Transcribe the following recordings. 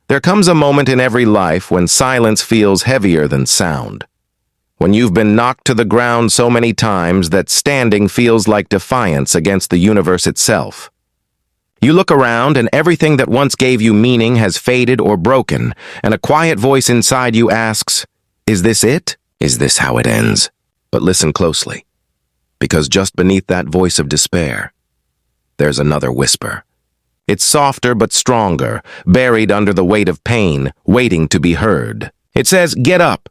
There comes a moment in every life when silence feels heavier than sound. When you've been knocked to the ground so many times that standing feels like defiance against the universe itself. You look around and everything that once gave you meaning has faded or broken, and a quiet voice inside you asks, "Is this it? Is this how it ends?" But listen closely, because just beneath that voice of despair, there's another whisper. It's softer but stronger, buried under the weight of pain, waiting to be heard. It says, "Get up."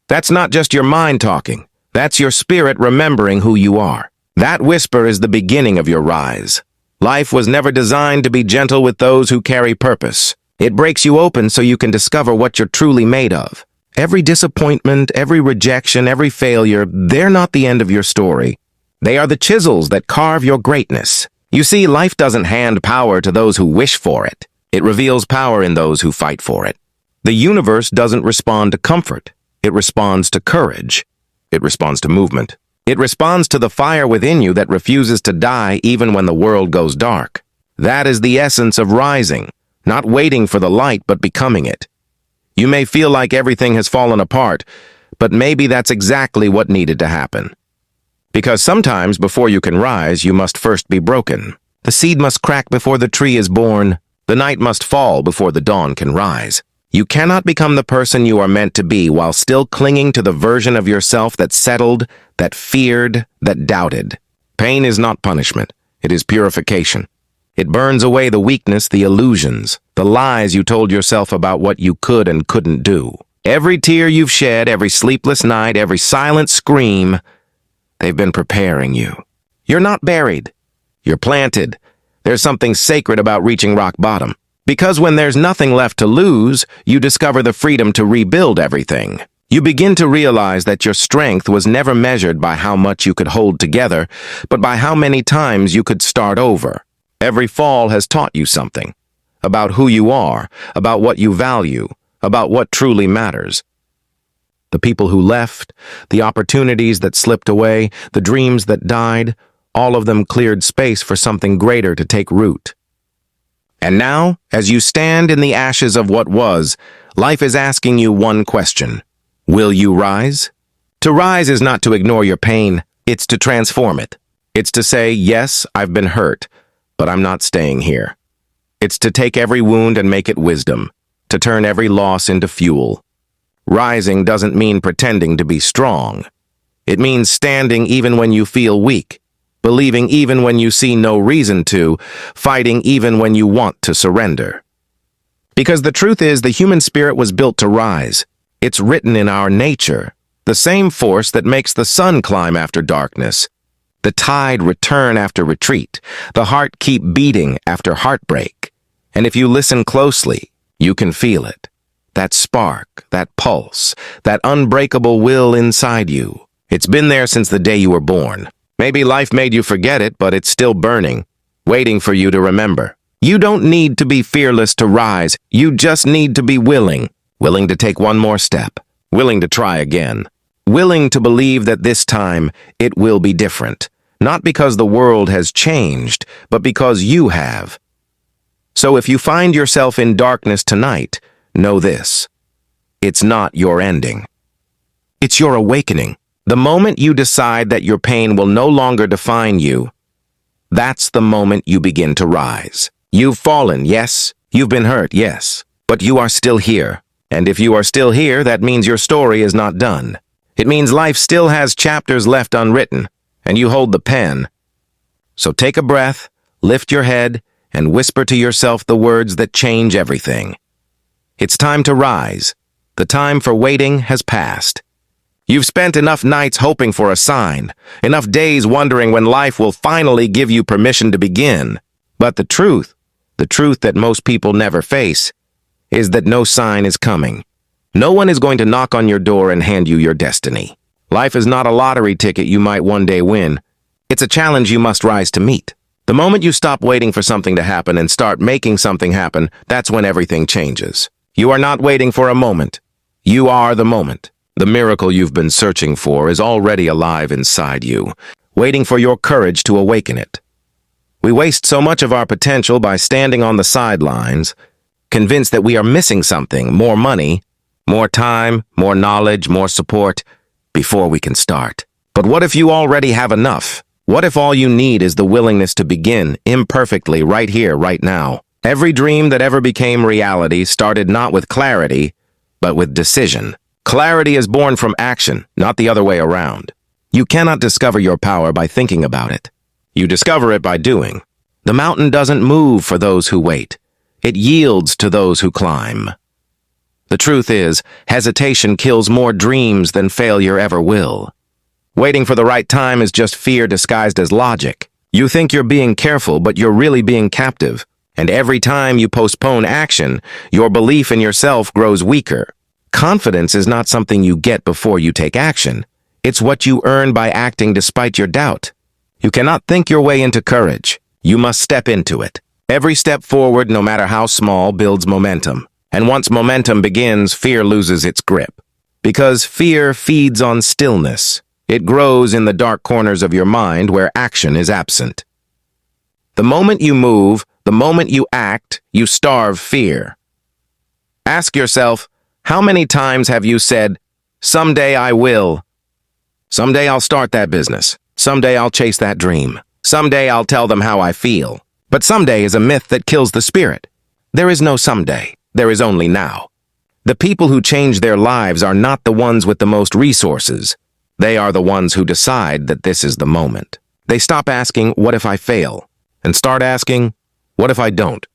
That's not just your mind talking. That's your spirit remembering who you are. That whisper is the beginning of your rise. Life was never designed to be gentle with those who carry purpose. It breaks you open so you can discover what you're truly made of. Every disappointment, every rejection, every failure, they're not the end of your story. They are the chisels that carve your greatness. You see, life doesn't hand power to those who wish for it. It reveals power in those who fight for it. The universe doesn't respond to comfort. It responds to courage. It responds to movement. It responds to the fire within you that refuses to die even when the world goes dark. That is the essence of rising, not waiting for the light but becoming it. You may feel like everything has fallen apart, but maybe that's exactly what needed to happen. Because sometimes before you can rise, you must first be broken. The seed must crack before the tree is born. The night must fall before the dawn can rise. You cannot become the person you are meant to be while still clinging to the version of yourself that settled, that feared, that doubted. Pain is not punishment. It is purification. It burns away the weakness, the illusions, the lies you told yourself about what you could and couldn't do. Every tear you've shed, every sleepless night, every silent scream, they've been preparing you. You're not buried. You're planted. There's something sacred about reaching rock bottom. Because when there's nothing left to lose, you discover the freedom to rebuild everything. You begin to realize that your strength was never measured by how much you could hold together, but by how many times you could start over. Every fall has taught you something. About who you are, about what you value, about what truly matters. The people who left, the opportunities that slipped away, the dreams that died, all of them cleared space for something greater to take root. And now, as you stand in the ashes of what was, life is asking you one question. Will you rise? To rise is not to ignore your pain, it's to transform it. It's to say, yes, I've been hurt, but I'm not staying here. It's to take every wound and make it wisdom, to turn every loss into fuel. Rising doesn't mean pretending to be strong. It means standing even when you feel weak, believing even when you see no reason to, fighting even when you want to surrender. Because the truth is, the human spirit was built to rise. It's written in our nature, the same force that makes the sun climb after darkness, the tide return after retreat, the heart keep beating after heartbreak. And if you listen closely, you can feel it. That spark, that pulse, that unbreakable will inside you. It's been there since the day you were born. Maybe life made you forget it, but it's still burning, waiting for you to remember. You don't need to be fearless to rise. You just need to be willing. Willing to take one more step. Willing to try again. Willing to believe that this time it will be different. Not because the world has changed, but because you have. So if you find yourself in darkness tonight, know this. It's not your ending. It's your awakening. The moment you decide that your pain will no longer define you, that's the moment you begin to rise. You've fallen, yes. You've been hurt, yes. But you are still here. And if you are still here, that means your story is not done. It means life still has chapters left unwritten, and you hold the pen. So take a breath, lift your head, and whisper to yourself the words that change everything. It's time to rise. The time for waiting has passed. You've spent enough nights hoping for a sign, enough days wondering when life will finally give you permission to begin. But the truth that most people never face, is that no sign is coming. No one is going to knock on your door and hand you your destiny. Life is not a lottery ticket you might one day win. It's a challenge you must rise to meet. The moment you stop waiting for something to happen and start making something happen, that's when everything changes. You are not waiting for a moment. You are the moment. The miracle you've been searching for is already alive inside you, waiting for your courage to awaken it. We waste so much of our potential by standing on the sidelines, convinced that we are missing something, more money, more time, more knowledge, more support, before we can start. But what if you already have enough? What if all you need is the willingness to begin, imperfectly, right here, right now? Every dream that ever became reality started not with clarity, but with decision. Clarity is born from action, not the other way around. You cannot discover your power by thinking about it. You discover it by doing. The mountain doesn't move for those who wait. It yields to those who climb. The truth is, hesitation kills more dreams than failure ever will. Waiting for the right time is just fear disguised as logic. You think you're being careful, but you're really being captive. And every time you postpone action, your belief in yourself grows weaker. Confidence is not something you get before you take action. It's what you earn by acting despite your doubt. You cannot think your way into courage. You must step into it. Every step forward, no matter how small, builds momentum. And once momentum begins, fear loses its grip. Because fear feeds on stillness. It grows in the dark corners of your mind where action is absent. The moment you move, the moment you act, you starve fear. Ask yourself, how many times have you said, "Someday I will. Someday I'll start that business. Someday I'll chase that dream. Someday I'll tell them how I feel." But someday is a myth that kills the spirit. There is no someday. There is only now. The people who change their lives are not the ones with the most resources. They are the ones who decide that this is the moment. They stop asking, "What if I fail?" and start asking, "What if I don't?"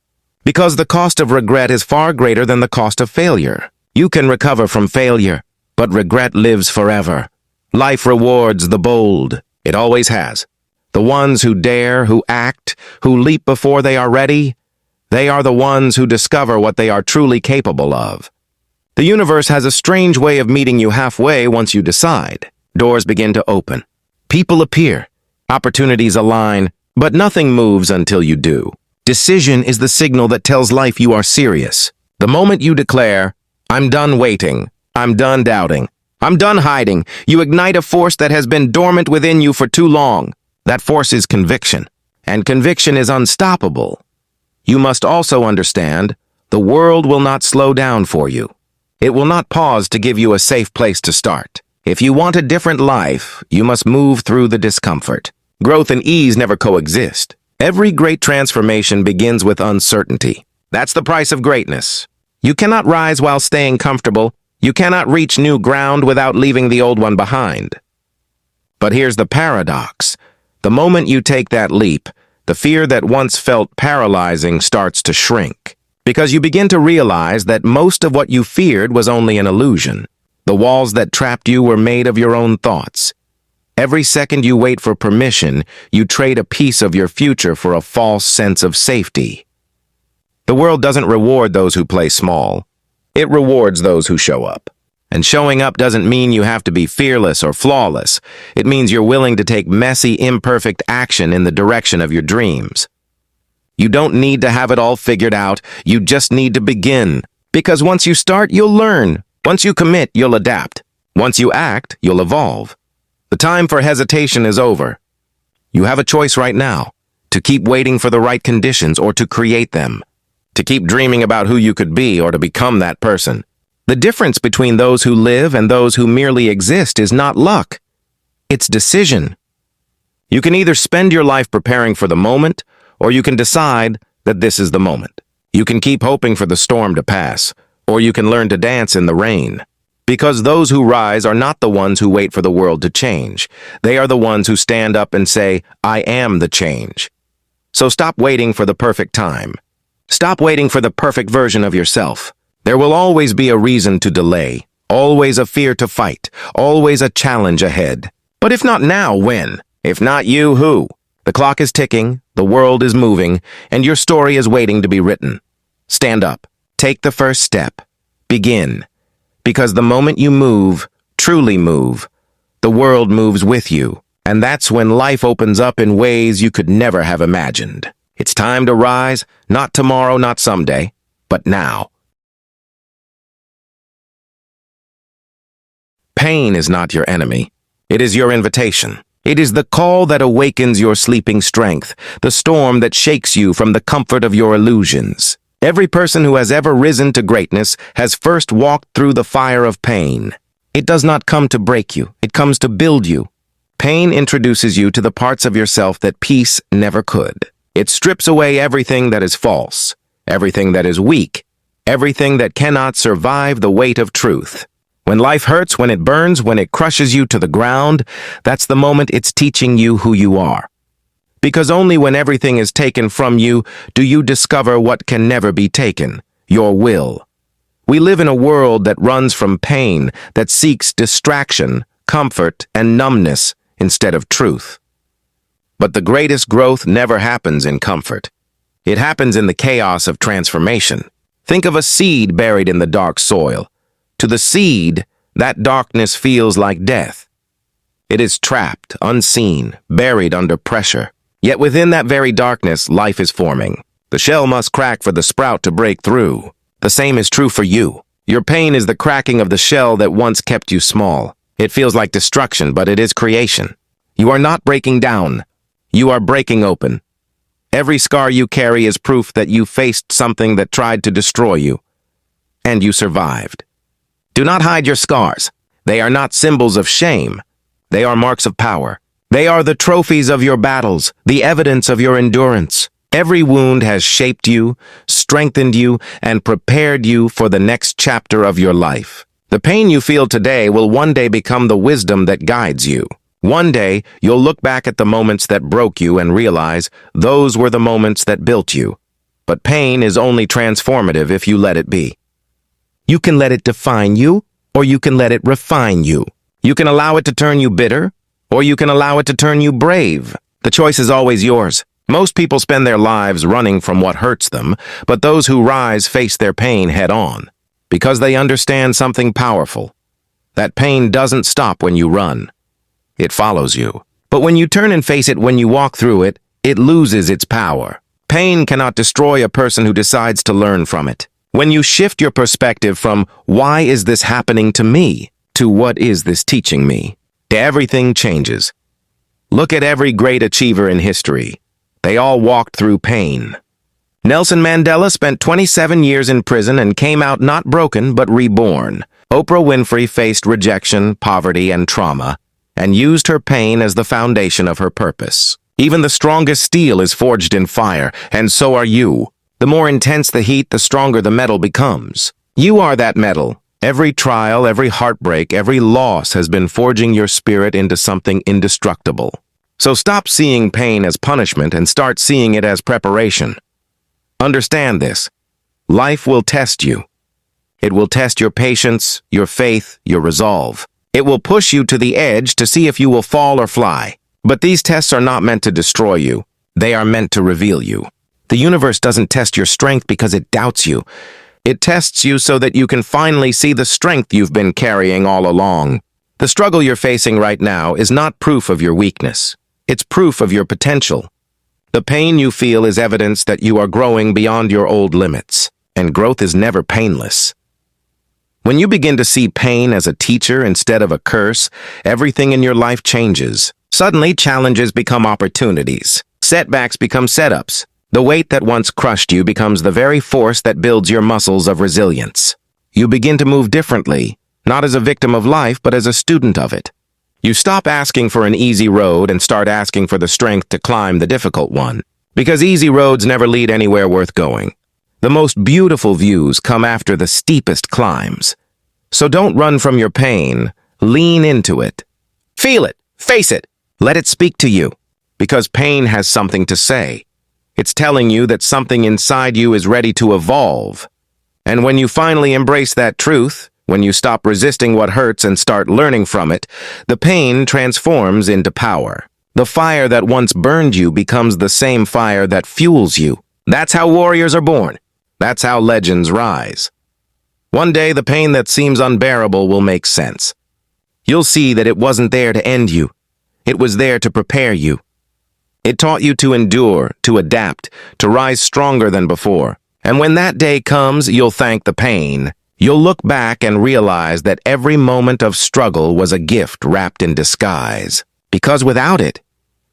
Because the cost of regret is far greater than the cost of failure. You can recover from failure, but regret lives forever. Life rewards the bold. It always has. The ones who dare, who act, who leap before they are ready, they are the ones who discover what they are truly capable of. The universe has a strange way of meeting you halfway once you decide. Doors begin to open. People appear. Opportunities align, but nothing moves until you do. Decision is the signal that tells life you are serious. The moment you declare, "I'm done waiting. I'm done doubting. I'm done hiding," you ignite a force that has been dormant within you for too long. That force is conviction, and conviction is unstoppable. You must also understand, the world will not slow down for you. It will not pause to give you a safe place to start. If you want a different life, you must move through the discomfort. Growth and ease never coexist. Every great transformation begins with uncertainty. That's the price of greatness. You cannot rise while staying comfortable. You cannot reach new ground without leaving the old one behind. But here's the paradox. The moment you take that leap, the fear that once felt paralyzing starts to shrink. Because you begin to realize that most of what you feared was only an illusion. The walls that trapped you were made of your own thoughts. Every second you wait for permission, you trade a piece of your future for a false sense of safety. The world doesn't reward those who play small. It rewards those who show up. And showing up doesn't mean you have to be fearless or flawless. It means you're willing to take messy, imperfect action in the direction of your dreams. You don't need to have it all figured out. You just need to begin. Because once you start, you'll learn. Once you commit, you'll adapt. Once you act, you'll evolve. The time for hesitation is over. You have a choice right now, to keep waiting for the right conditions or to create them, to keep dreaming about who you could be or to become that person. The difference between those who live and those who merely exist is not luck. It's decision. You can either spend your life preparing for the moment, or you can decide that this is the moment. You can keep hoping for the storm to pass, or you can learn to dance in the rain. Because those who rise are not the ones who wait for the world to change. They are the ones who stand up and say, "I am the change." So stop waiting for the perfect time. Stop waiting for the perfect version of yourself. There will always be a reason to delay, always a fear to fight, always a challenge ahead. But if not now, when? If not you, who? The clock is ticking, the world is moving, and your story is waiting to be written. Stand up. Take the first step. Begin. Because the moment you move, truly move, the world moves with you. And that's when life opens up in ways you could never have imagined. It's time to rise, not tomorrow, not someday, but now. Pain is not your enemy. It is your invitation. It is the call that awakens your sleeping strength, the storm that shakes you from the comfort of your illusions. Every person who has ever risen to greatness has first walked through the fire of pain. It does not come to break you, it comes to build you. Pain introduces you to the parts of yourself that peace never could. It strips away everything that is false, everything that is weak, everything that cannot survive the weight of truth. When life hurts, when it burns, when it crushes you to the ground, that's the moment it's teaching you who you are. Because only when everything is taken from you do you discover what can never be taken, your will. We live in a world that runs from pain, that seeks distraction, comfort, and numbness instead of truth. But the greatest growth never happens in comfort. It happens in the chaos of transformation. Think of a seed buried in the dark soil. To the seed, that darkness feels like death. It is trapped, unseen, buried under pressure. Yet within that very darkness, life is forming. The shell must crack for the sprout to break through. The same is true for you. Your pain is the cracking of the shell that once kept you small. It feels like destruction, but it is creation. You are not breaking down. You are breaking open. Every scar you carry is proof that you faced something that tried to destroy you. And you survived. Do not hide your scars. They are not symbols of shame. They are marks of power. They are the trophies of your battles, the evidence of your endurance. Every wound has shaped you, strengthened you, and prepared you for the next chapter of your life. The pain you feel today will one day become the wisdom that guides you. One day, you'll look back at the moments that broke you and realize those were the moments that built you. But pain is only transformative if you let it be. You can let it define you, or you can let it refine you. You can allow it to turn you bitter, or you can allow it to turn you brave. The choice is always yours. Most people spend their lives running from what hurts them, but those who rise face their pain head on, because they understand something powerful. That pain doesn't stop when you run. It follows you. But when you turn and face it when you walk through it, it loses its power. Pain cannot destroy a person who decides to learn from it. When you shift your perspective from, why is this happening to me, to what is this teaching me, everything changes. Look at every great achiever in history. They all walked through pain. Nelson Mandela spent 27 years in prison and came out not broken but reborn. Oprah Winfrey faced rejection, poverty, and trauma, and used her pain as the foundation of her purpose. Even the strongest steel is forged in fire, and so are you. The more intense the heat, the stronger the metal becomes. You are that metal. Every trial, every heartbreak, every loss has been forging your spirit into something indestructible. So stop seeing pain as punishment and start seeing it as preparation. Understand this. Life will test you. It will test your patience, your faith, your resolve. It will push you to the edge to see if you will fall or fly. But these tests are not meant to destroy you. They are meant to reveal you. The universe doesn't test your strength because it doubts you. It tests you so that you can finally see the strength you've been carrying all along. The struggle you're facing right now is not proof of your weakness. It's proof of your potential. The pain you feel is evidence that you are growing beyond your old limits, and growth is never painless. When you begin to see pain as a teacher instead of a curse, everything in your life changes. Suddenly, challenges become opportunities. Setbacks become setups. The weight that once crushed you becomes the very force that builds your muscles of resilience. You begin to move differently, not as a victim of life, but as a student of it. You stop asking for an easy road and start asking for the strength to climb the difficult one. Because easy roads never lead anywhere worth going. The most beautiful views come after the steepest climbs. So don't run from your pain. Lean into it. Feel it. Face it. Let it speak to you. Because pain has something to say. It's telling you that something inside you is ready to evolve. And when you finally embrace that truth, when you stop resisting what hurts and start learning from it, the pain transforms into power. The fire that once burned you becomes the same fire that fuels you. That's how warriors are born. That's how legends rise. One day, the pain that seems unbearable will make sense. You'll see that it wasn't there to end you. It was there to prepare you. It taught you to endure, to adapt, to rise stronger than before. And when that day comes, you'll thank the pain. You'll look back and realize that every moment of struggle was a gift wrapped in disguise. Because without it,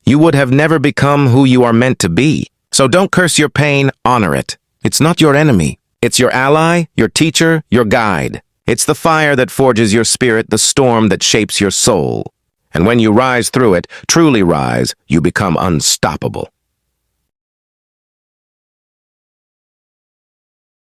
you would have never become who you are meant to be. So don't curse your pain, honor it. It's not your enemy. It's your ally, your teacher, your guide. It's the fire that forges your spirit, the storm that shapes your soul. And when you rise through it, truly rise, you become unstoppable.